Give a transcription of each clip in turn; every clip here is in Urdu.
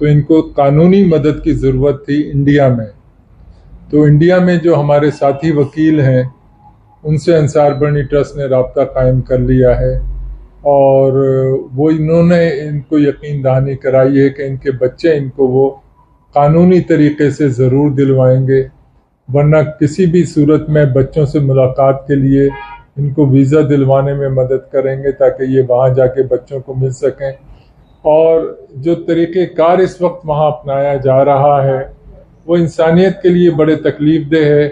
تو ان کو قانونی مدد کی ضرورت تھی انڈیا میں. تو انڈیا میں جو ہمارے ساتھی وکیل ہیں ان سے انصار برنی ٹرسٹ نے رابطہ قائم کر لیا ہے، اور وہ انہوں نے ان کو یقین دہانی کرائی ہے کہ ان کے بچے ان کو وہ قانونی طریقے سے ضرور دلوائیں گے، ورنہ کسی بھی صورت میں بچوں سے ملاقات کے لیے ان کو ویزا دلوانے میں مدد کریں گے تاکہ یہ وہاں جا کے بچوں کو مل سکیں. اور جو طریقہ کار اس وقت وہاں اپنایا جا رہا ہے وہ انسانیت کے لیے بڑے تکلیف دہ ہے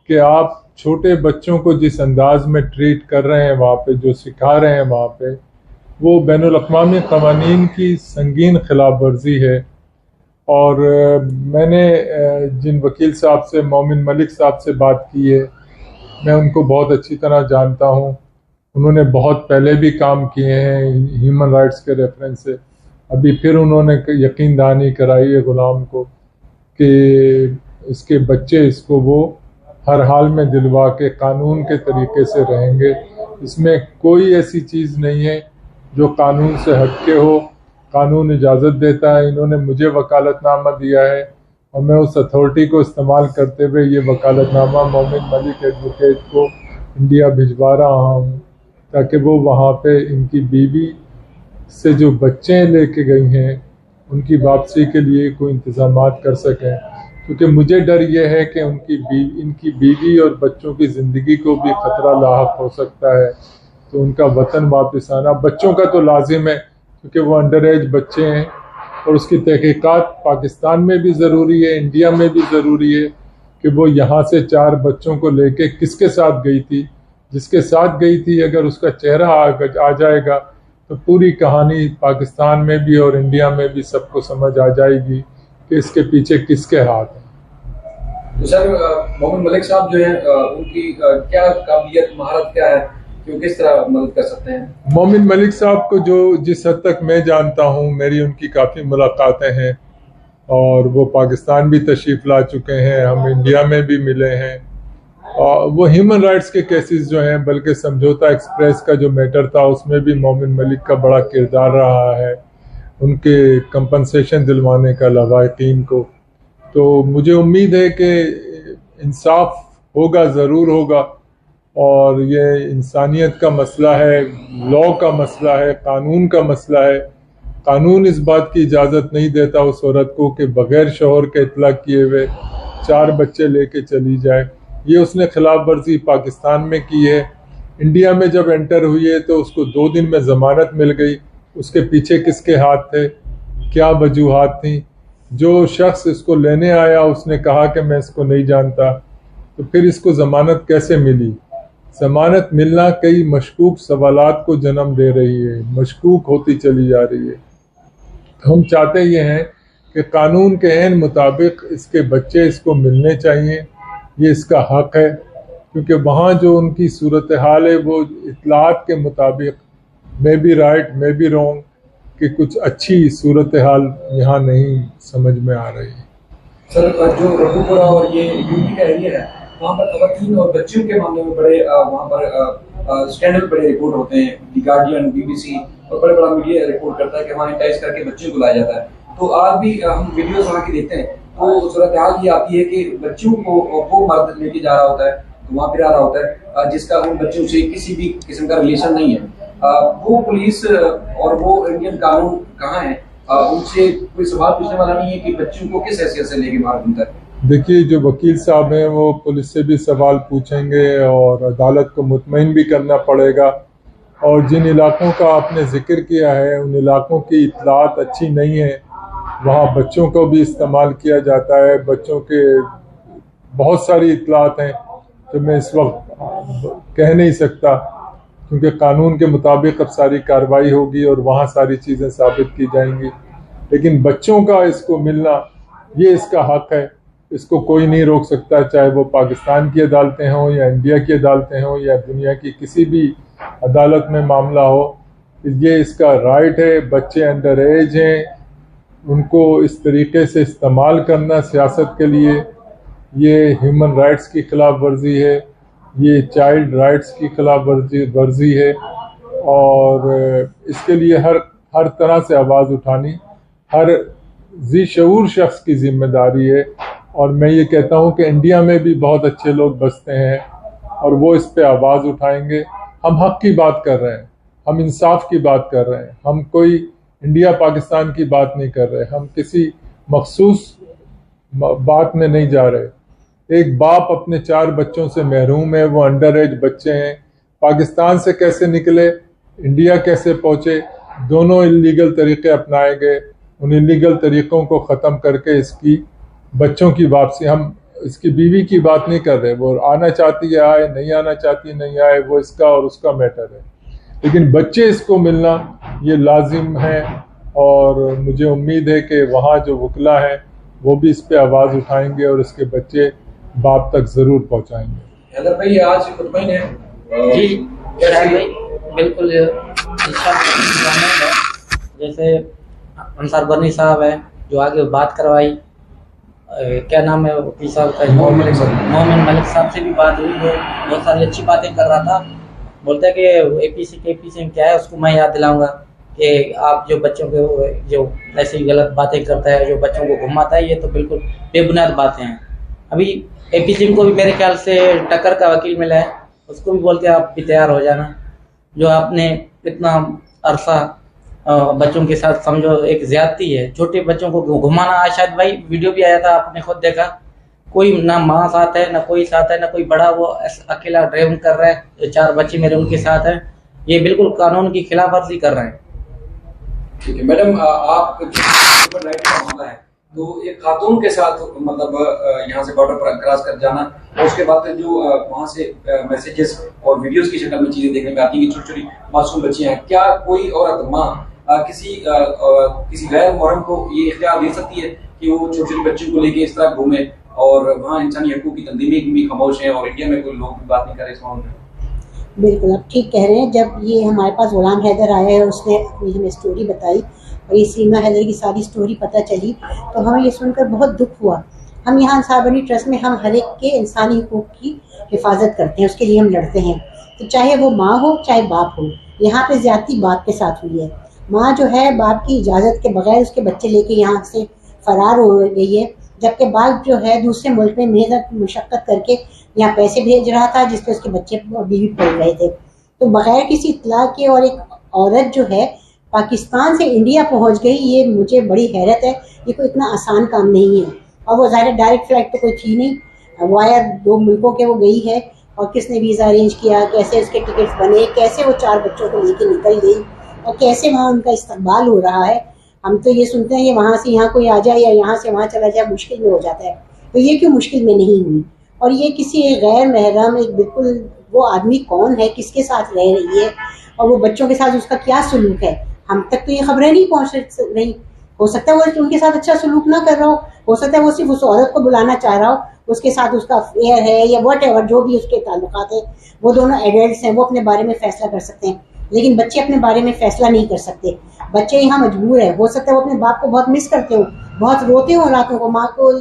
کہ آپ چھوٹے بچوں کو جس انداز میں ٹریٹ کر رہے ہیں وہاں پہ، جو سکھا رہے ہیں وہاں پہ، وہ بین الاقوامی قوانین کی سنگین خلاف ورزی ہے. اور میں نے جن وکیل صاحب سے، مومن ملک صاحب سے بات کی ہے، میں ان کو بہت اچھی طرح جانتا ہوں. انہوں نے بہت پہلے بھی کام کیے ہیں ہیومن رائٹس کے ریفرنس سے. ابھی پھر انہوں نے یقین دہانی کرائی ہے غلام کو کہ اس کے بچے اس کو وہ ہر حال میں دلوا کے قانون کے طریقے سے رہیں گے. اس میں کوئی ایسی چیز نہیں ہے جو قانون سے ہٹ کے ہو. قانون اجازت دیتا ہے. انہوں نے مجھے وکالت نامہ دیا ہے اور میں اس اتھارٹی کو استعمال کرتے ہوئے یہ وکالت نامہ مومن ملک ایڈوکیٹ کو انڈیا بھجوا رہا ہوں تاکہ وہ وہاں پہ ان کی بیوی سے جو بچے لے کے گئی ہیں ان کی واپسی کے لیے کوئی انتظامات کر سکیں، کیونکہ مجھے ڈر یہ ہے کہ ان کی بیوی اور بچوں کی زندگی کو بھی خطرہ لاحق ہو سکتا ہے. تو ان کا وطن واپس آنا بچوں کا تو لازم ہے کیونکہ وہ انڈر ایج بچے ہیں، اور اس کی تحقیقات پاکستان میں بھی ضروری ہے، انڈیا میں بھی ضروری ہے کہ وہ یہاں سے 4 بچوں کو لے کے کس کے ساتھ گئی تھی. جس کے ساتھ گئی تھی اگر اس کا چہرہ آ جائے گا تو پوری کہانی پاکستان میں بھی اور انڈیا میں بھی سب کو سمجھ آ جائے گی کہ اس کے پیچھے کس کے ہاتھ ہیں. سر محمد ملک صاحب جو ہیں ان کی کیا قابلیت، مہارت کیا ہے کہ وہ کس طرح مدد کر سکتے ہیں؟ مومن ملک صاحب کو جس حد تک میں جانتا ہوں، میری ان کی کافی ملاقاتیں ہیں اور وہ پاکستان بھی تشریف لا چکے ہیں، ہم انڈیا میں بھی ملے ہیں. وہ ہیومن رائٹس کے کیسز جو ہیں، بلکہ سمجھوتا ایکسپریس کا جو میٹر تھا اس میں بھی مومن ملک کا بڑا کردار رہا ہے ان کے کمپنسیشن دلوانے کا لواحقین کو. تو مجھے امید ہے کہ انصاف ہوگا، ضرور ہوگا. اور یہ انسانیت کا مسئلہ ہے، لاء کا مسئلہ ہے، قانون کا مسئلہ ہے. قانون اس بات کی اجازت نہیں دیتا اس عورت کو کہ بغیر شوہر کے اطلاع کیے ہوئے 4 بچے لے کے چلی جائے. یہ اس نے خلاف ورزی پاکستان میں کی ہے. انڈیا میں جب انٹر ہوئی ہے تو اس کو 2 دن میں ضمانت مل گئی. اس کے پیچھے کس کے ہاتھ تھے، کیا وجوہات تھیں؟ جو شخص اس کو لینے آیا اس نے کہا کہ میں اس کو نہیں جانتا، تو پھر اس کو ضمانت کیسے ملی؟ ضمانت ملنا کئی مشکوک سوالات کو جنم دے رہی ہے، مشکوک ہوتی چلی جا رہی ہے. ہم چاہتے یہ ہیں کہ قانون کے عین مطابق اس کے بچے اس کو ملنے چاہیے، یہ اس کا حق ہے، کیونکہ وہاں جو ان کی صورتحال ہے وہ اطلاعات کے مطابق میں بھی رائٹ میں بھی رونگ کہ کچھ اچھی صورتحال یہاں نہیں سمجھ میں آ رہی ہے. سر جو رگو پورہ اور یہ یوپی کا ایریا ہے وہاں پر خواتین اور بچیوں کے معاملے میں بڑے وہاں پر اسکینڈل بڑے رپورٹ ہوتے ہیں. دی گارڈین، بی بی سی اور بڑا بڑا میڈیا رپورٹ کرتا ہے کہ وہاں انٹائز کر کے بچوں کو لایا جاتا ہے. تو آج بھی ہم ویڈیوز وہاں کی دیکھتے ہیں تو صورتحال یہ آتی ہے کہ بچوں کو وہ مرد لے کے جا رہا ہوتا ہے، وہاں پہ آ رہا ہوتا ہے جس کا ان بچوں سے کسی بھی قسم کا ریلیشن نہیں ہے. وہ پولیس اور وہ انڈین قانون کہاں ہیں؟ ان سے کوئی سوال پوچھنے والا نہیں ہے کہ بچوں کو کس حیثیت سے لے کے باہر گھومتا ہے؟ دیکھیے، جو وکیل صاحب ہیں وہ پولیس سے بھی سوال پوچھیں گے اور عدالت کو مطمئن بھی کرنا پڑے گا. اور جن علاقوں کا آپ نے ذکر کیا ہے ان علاقوں کی اطلاعات اچھی نہیں ہیں، وہاں بچوں کو بھی استعمال کیا جاتا ہے. بچوں کے بہت ساری اطلاعات ہیں جو میں اس وقت کہہ نہیں سکتا کیونکہ قانون کے مطابق اب ساری کارروائی ہوگی اور وہاں ساری چیزیں ثابت کی جائیں گی. لیکن بچوں کا اس کو ملنا یہ اس کا حق ہے، اس کو کوئی نہیں روک سکتا، چاہے وہ پاکستان کی عدالتیں ہوں یا انڈیا کی عدالتیں ہوں یا دنیا کی کسی بھی عدالت میں معاملہ ہو. یہ اس کا رائٹ ہے. بچے انڈر ایج ہیں، ان کو اس طریقے سے استعمال کرنا سیاست کے لیے یہ ہیومن رائٹس کی خلاف ورزی ہے، یہ چائلڈ رائٹس کی خلاف ورزی ہے. اور اس کے لیے ہر طرح سے آواز اٹھانی، ہر ذی شعور شخص کی ذمہ داری ہے، اور میں یہ کہتا ہوں کہ انڈیا میں بھی بہت اچھے لوگ بستے ہیں اور وہ اس پہ آواز اٹھائیں گے۔ ہم حق کی بات کر رہے ہیں، ہم انصاف کی بات کر رہے ہیں، ہم کوئی انڈیا پاکستان کی بات نہیں کر رہے، ہم کسی مخصوص بات میں نہیں جا رہے۔ ایک باپ اپنے 4 بچوں سے محروم ہے، وہ انڈر ایج بچے ہیں، پاکستان سے کیسے نکلے، انڈیا کیسے پہنچے، دونوں اللیگل طریقے اپنائے گئے۔ ان اللیگل طریقوں کو ختم کر کے اس کی بچوں کی واپسی، ہم اس کی بیوی کی بات نہیں کر رہے، وہ آنا چاہتی ہے آئے، نہیں آنا چاہتی نہیں آئے، وہ اس کا اور اس کا میٹر ہے، لیکن بچے اس کو ملنا یہ لازم ہے، اور مجھے امید ہے کہ وہاں جو وکلا ہیں وہ بھی اس پہ آواز اٹھائیں گے اور اس کے بچے باپ تک ضرور پہنچائیں گے۔ حیدر بھائی آج مطمئن ہے؟ جی شاہد بھائی بالکل جیسے انصار برنی صاحب ہیں جو آگے بات کروائی، کیا نام ہے وکیل صاحب کا، مومن ملک صاحب سے بھی بات ہوئی، وہ بہت ساری اچھی باتیں کر رہا تھا۔ بولتا ہے کہ اے پی سی کیا ہے اس کو میں یاد دلاؤں گا کہ آپ جو بچوں کو جو ایسی غلط باتیں کرتا ہے، جو بچوں کو گھماتا ہے، یہ تو بالکل بے بنیاد باتیں ہیں۔ ابھی اے پی سی کو بھی میرے خیال سے ٹکر کا وکیل ملا ہے، اس کو بھی بولتے ہیں آپ بھی تیار ہو جانا، جو آپ نے اتنا عرصہ بچوں کے ساتھ سمجھو ایک زیادتی ہے، چھوٹے بچوں کو گھمانا۔ آج شاید بھائی ویڈیو بھی آیا تھا، آپ نے خود دیکھا، کوئی نہ ماں ساتھ ہے نہ کوئی ساتھ ہے نہ کوئی بڑا، وہ اکیلا ڈرائیو کر رہا ہے، 4 بچے میرے ان کے ساتھ ہیں، یہ بالکل قانون کی خلاف ورزی کر رہے ہیں۔ ٹھیک ہے میڈم، آپ کا معاملہ ہے تو ایک خاتون کے ساتھ مطلب یہاں سے بارڈر پر کراس کر جانا، اور اس کے بعد جو وہاں سے میسیجز اور ویڈیوز کی شکل میں چیزیں دیکھنے میں آتی ہیں کہ چھوٹی چھوٹی معصوم بچیاں ہیں، کیا کوئی عورت ماں کسی غیر محرم کو یہ اختیار دے سکتی ہے کہ وہ چھوٹی چھوٹی بچوں کو لے کے اس طرح گھومے، اور وہاں انسانی حقوق کی تنظیمیں بھی خاموش ہیں اور انڈیا میں کوئی لوگ بھی بات نہیں کر رہے اس معاملے میں؟ بالکل آپ ٹھیک کہہ رہے ہیں۔ جب یہ ہمارے پاس غلام حیدر آیا ہے اور اس نے اپنی ہمیں اسٹوری بتائی اور یہ سیما حیدر کی ساری اسٹوری پتہ چلی تو ہمیں یہ سن کر بہت دکھ ہوا۔ ہم یہاں انصار برنی ٹرسٹ میں ہم ہر ایک کے انسانی حقوق کی حفاظت کرتے ہیں، اس کے لیے ہم لڑتے ہیں، تو چاہے وہ ماں ہو چاہے باپ ہو۔ یہاں پہ زیادتی باپ کے ساتھ ہوئی ہے، ماں جو ہے باپ کی اجازت کے بغیر اس کے بچے لے کے یہاں سے فرار ہو گئی ہے، جبکہ باپ جو ہے دوسرے ملک میں محنت مشقت کر کے یہاں پیسے بھیج رہا تھا جس پہ اس کے بچے بیوی پل رہے تھے۔ تو بغیر کسی اطلاع کے اور ایک عورت جو ہے پاکستان سے انڈیا پہنچ گئی، یہ مجھے بڑی حیرت ہے، یہ کوئی اتنا آسان کام نہیں ہے۔ اور وہ ظاہر ڈائریکٹ فلائٹ تو کوئی تھی نہیں، وایا 2 ملکوں کے وہ گئی ہے، اور کس نے ویزا ارینج کیا، کیسے اس کے ٹکٹس بنے، کیسے وہ 4 بچوں کو لے کے نکل گئی، اور کیسے وہاں ان کا استقبال ہو رہا ہے۔ ہم تو یہ سنتے ہیں کہ وہاں سے یہاں کوئی آ جائے یا یہاں سے وہاں چلا جائے مشکل میں ہو جاتا ہے، تو یہ کیوں مشکل میں نہیں ہوئی؟ اور یہ کسی ایک غیر محرم، ایک بالکل وہ آدمی کون ہے، کس کے ساتھ رہ رہی ہے، اور وہ بچوں کے ساتھ اس کا کیا سلوک ہے، ہم تک تو یہ خبریں نہیں پہنچ رہی۔ ہو سکتا ہے وہ ان کے ساتھ اچھا سلوک نہ کر رہا ہو سکتا ہے وہ صرف اس عورت کو بلانا چاہ رہا ہو، اس کے ساتھ اس کا افیئر ہے یا واٹ ایور جو بھی اس کے تعلقات ہیں، وہ دونوں ایڈلٹس ہیں، وہ اپنے بارے میں فیصلہ کر سکتے ہیں، لیکن بچے اپنے بارے میں فیصلہ نہیں کر سکتے۔ بچے یہاں مجبور ہے، ہو سکتا ہے وہ اپنے باپ کو بہت مس کرتے ہو، بہت روتے ہوں راتوں کو، ماں کو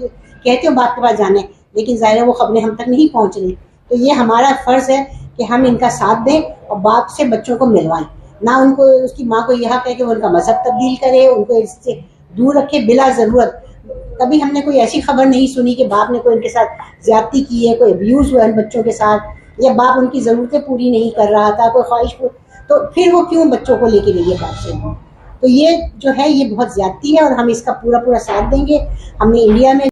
کہتے ہو باپ کے پاس جانے، لیکن ظاہر ہے وہ خبریں ہم تک نہیں پہنچ رہی۔ تو یہ ہمارا فرض ہے کہ ہم ان کا ساتھ دیں اور باپ سے بچوں کو ملوائیں، نہ ان کو اس کی ماں کو یہ حق ہے کہ وہ ان کا مذہب تبدیل کرے، ان کو اس سے دور رکھے بلا ضرورت۔ کبھی ہم نے کوئی ایسی خبر نہیں سنی کہ باپ نے کوئی ان کے ساتھ زیادتی کی ہے، کوئی ابیوز ہوا ہے بچوں کے ساتھ، یا باپ ان کی ضرورتیں پوری نہیں کر رہا تھا، کوئی خواہش کو، تو پھر وہ کیوں بچوں کو لے کے گئی ہے باپ سے؟ تو یہ جو ہے یہ بہت زیادتی ہے، اور ہم اس کا پورا ساتھ دیں گے۔ ہم نے انڈیا میں